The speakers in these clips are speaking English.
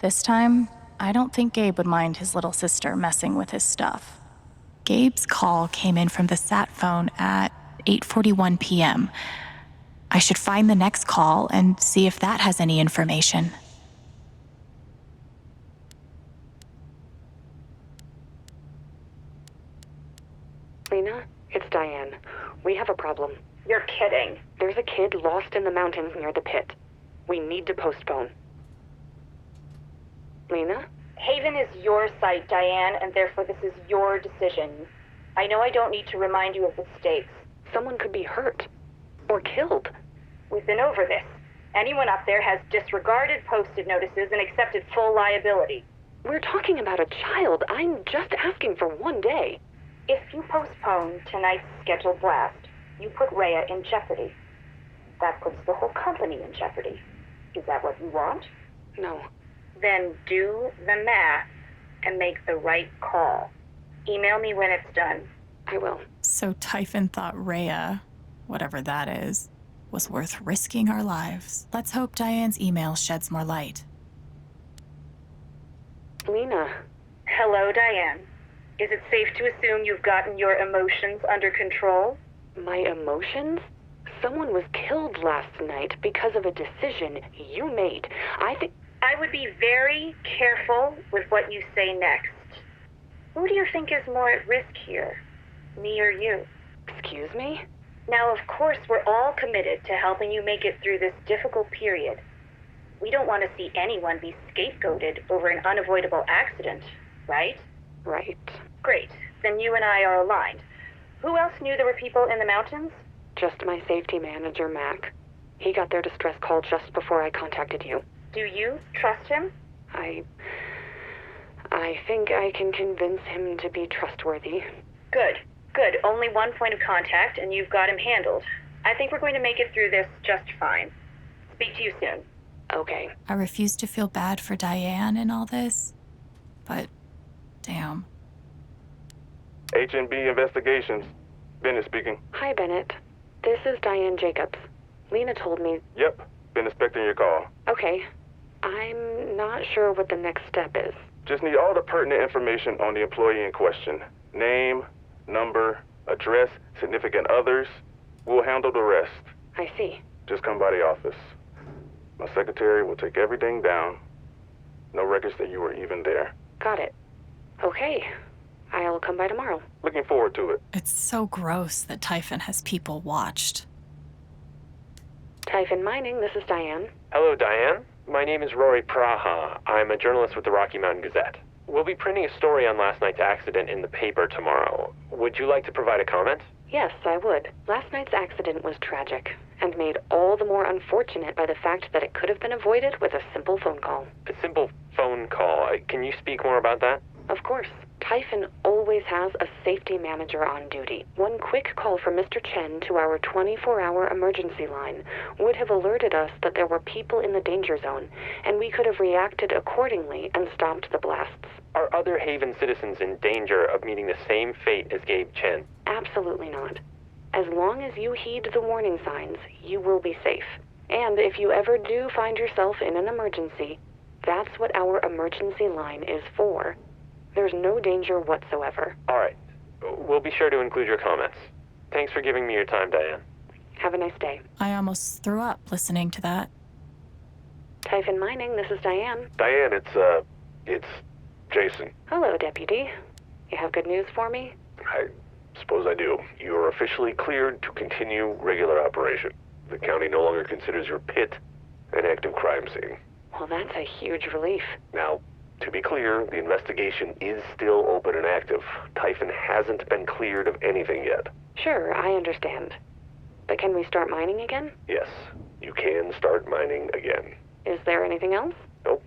This time, I don't think Gabe would mind his little sister messing with his stuff. Gabe's call came in from the sat phone at 8:41 p.m. I should find the next call and see if that has any information. Lena, it's Diane. We have a problem. You're kidding. There's a kid lost in the mountains near the pit. We need to postpone. Lena? Haven is your site, Diane, and therefore this is your decision. I know I don't need to remind you of the stakes. Someone could be hurt. Or killed. We've been over this. Anyone up there has disregarded posted notices and accepted full liability. We're talking about a child. I'm just asking for one day. If you postpone tonight's scheduled blast, you put Rhea in jeopardy. That puts the whole company in jeopardy. Is that what you want? No. Then do the math and make the right call. Email me when it's done. I will. So Typhon thought Rhea, whatever that is, was worth risking our lives. Let's hope Diane's email sheds more light. Lena. Hello, Diane. Is it safe to assume you've gotten your emotions under control? My emotions? Someone was killed last night because of a decision you made. I would be very careful with what you say next. Who do you think is more at risk here? Me or you? Excuse me? Now, of course, we're all committed to helping you make it through this difficult period. We don't want to see anyone be scapegoated over an unavoidable accident, right? Right. Great. Then you and I are aligned. Who else knew there were people in the mountains? Just my safety manager, Mac. He got their distress call just before I contacted you. Do you trust him? I think I can convince him to be trustworthy. Good. Good. Only one point of contact, and you've got him handled. I think we're going to make it through this just fine. Speak to you soon. Okay. I refuse to feel bad for Diane in all this, but damn. H&B Investigations. Bennett speaking. Hi, Bennett. This is Diane Jacobs. Lena told me... Yep, been expecting your call. Okay. I'm not sure what the next step is. Just need all the pertinent information on the employee in question. Name, number, address, significant others. We'll handle the rest. I see. Just come by the office. My secretary will take everything down. No records that you were even there. Got it. Okay. I'll come by tomorrow. Looking forward to it. It's so gross that Typhon has people watched. Typhon Mining, this is Diane. Hello, Diane. My name is Rory Praha. I'm a journalist with the Rocky Mountain Gazette. We'll be printing a story on last night's accident in the paper tomorrow. Would you like to provide a comment? Yes, I would. Last night's accident was tragic, and made all the more unfortunate by the fact that it could have been avoided with a simple phone call. A simple phone call. Can you speak more about that? Of course. Typhon always has a safety manager on duty. One quick call from Mr. Chen to our 24-hour emergency line would have alerted us that there were people in the danger zone, and we could have reacted accordingly and stopped the blasts. Are other Haven citizens in danger of meeting the same fate as Gabe Chen? Absolutely not. As long as you heed the warning signs, you will be safe. And if you ever do find yourself in an emergency, that's what our emergency line is for. There's no danger whatsoever. All right. We'll be sure to include your comments. Thanks for giving me your time, Diane. Have a nice day. I almost threw up listening to that. Typhon Mining, this is Diane. Diane, it's Jason. Hello, Deputy. You have good news for me? I suppose I do. You are officially cleared to continue regular operation. The county no longer considers your pit an active crime scene. Well, that's a huge relief. Now, to be clear, the investigation is still open and active. Typhon hasn't been cleared of anything yet. Sure, I understand. But can we start mining again? Yes, you can start mining again. Is there anything else? Nope.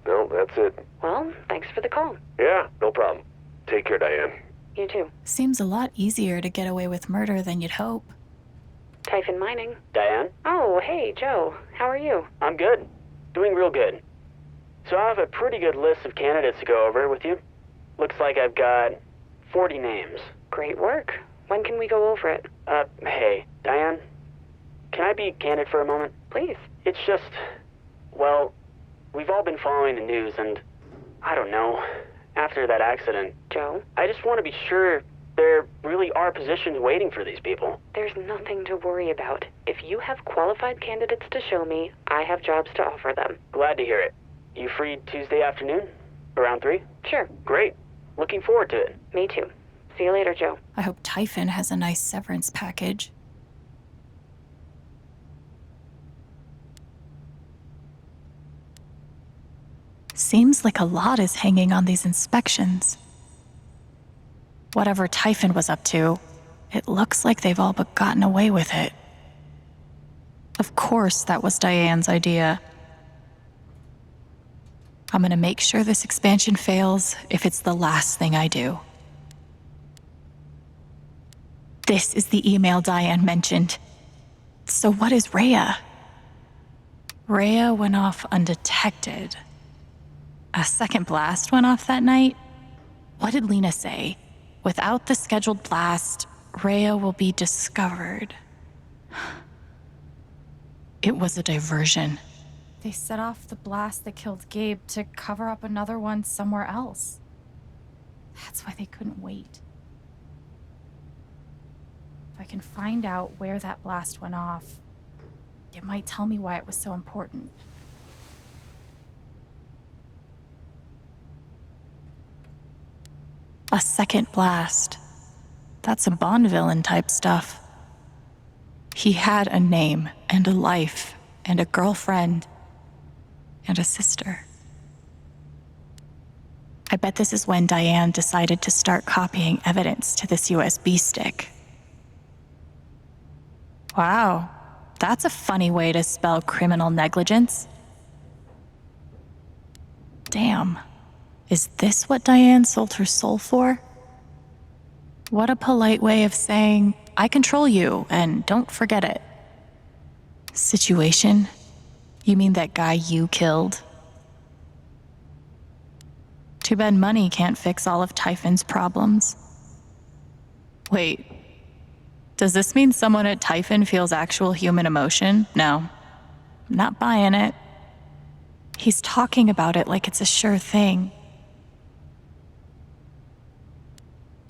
No, that's it. Well, thanks for the call. Yeah, no problem. Take care, Diane. You too. Seems a lot easier to get away with murder than you'd hope. Typhon Mining. Diane? Oh, hey, Joe. How are you? I'm good. Doing real good. So I have a pretty good list of candidates to go over with you. Looks like I've got 40 names. Great work. When can we go over it? Hey, Diane, can I be candid for a moment? Please. It's just, well, We've all been following the news, and I don't know, after that accident, Joe, I just want to be sure there really are positions waiting for these people. there's nothing to worry about. If you have qualified candidates to show me, I have jobs to offer them. Glad to hear it. You free Tuesday afternoon? Around 3? Sure, Great. Looking forward to it. me too. See you later, Joe. I hope Typhon has a nice severance package. Seems like a lot is hanging on these inspections. Whatever Typhon was up to, it looks like they've all but gotten away with it. Of course, that was Diane's idea. I'm gonna make sure this expansion fails if it's the last thing I do. This is the email Diane mentioned. So what is Rhea? Rhea went off undetected. A second blast went off that night? What did Lena say? Without the scheduled blast, Rhea will be discovered. It was a diversion. They set off the blast that killed Gabe to cover up another one somewhere else. That's why they couldn't wait. If I can find out where that blast went off, it might tell me why it was so important. A second blast. That's some Bond villain type stuff. He had a name and a life and a girlfriend and a sister. I bet this is when Diane decided to start copying evidence to this USB stick. Wow, that's a funny way to spell criminal negligence. Damn, is this what Diane sold her soul for? What a polite way of saying, I control you and don't forget it. Situation? You mean that guy you killed? Too bad money can't fix all of Typhon's problems. Wait, does this mean someone at Typhon feels actual human emotion? No, I'm not buying it. He's talking about it like it's a sure thing.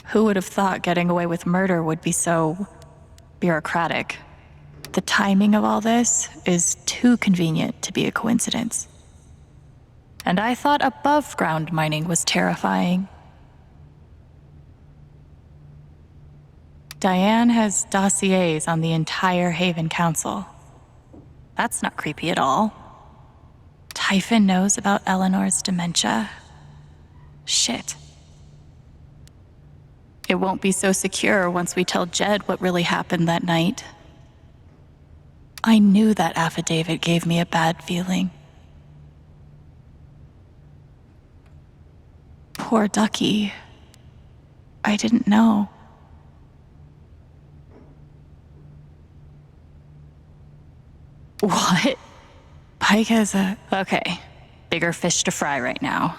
Who would have thought getting away with murder would be so bureaucratic? The timing of all this is too convenient to be a coincidence. And I thought above ground mining was terrifying. Diane has dossiers on the entire Haven Council. That's not creepy at all. Typhon knows about Eleanor's dementia. Shit. It won't be so secure once we tell Jed what really happened that night. I knew that affidavit gave me a bad feeling. Poor Ducky. I didn't know. What? Pike has a... Okay, bigger fish to fry right now.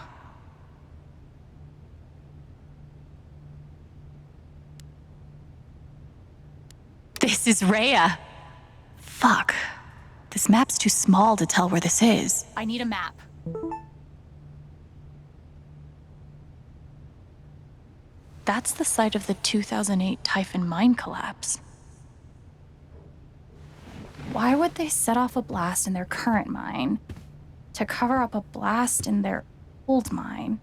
This is Rhea. Fuck. This map's too small to tell where this is. I need a map. That's the site of the 2008 Typhon mine collapse. Why would they set off a blast in their current mine to cover up a blast in their old mine?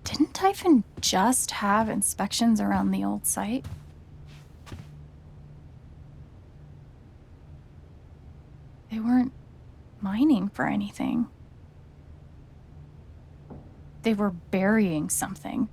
Didn't Typhon just have inspections around the old site? They weren't mining for anything. They were burying something.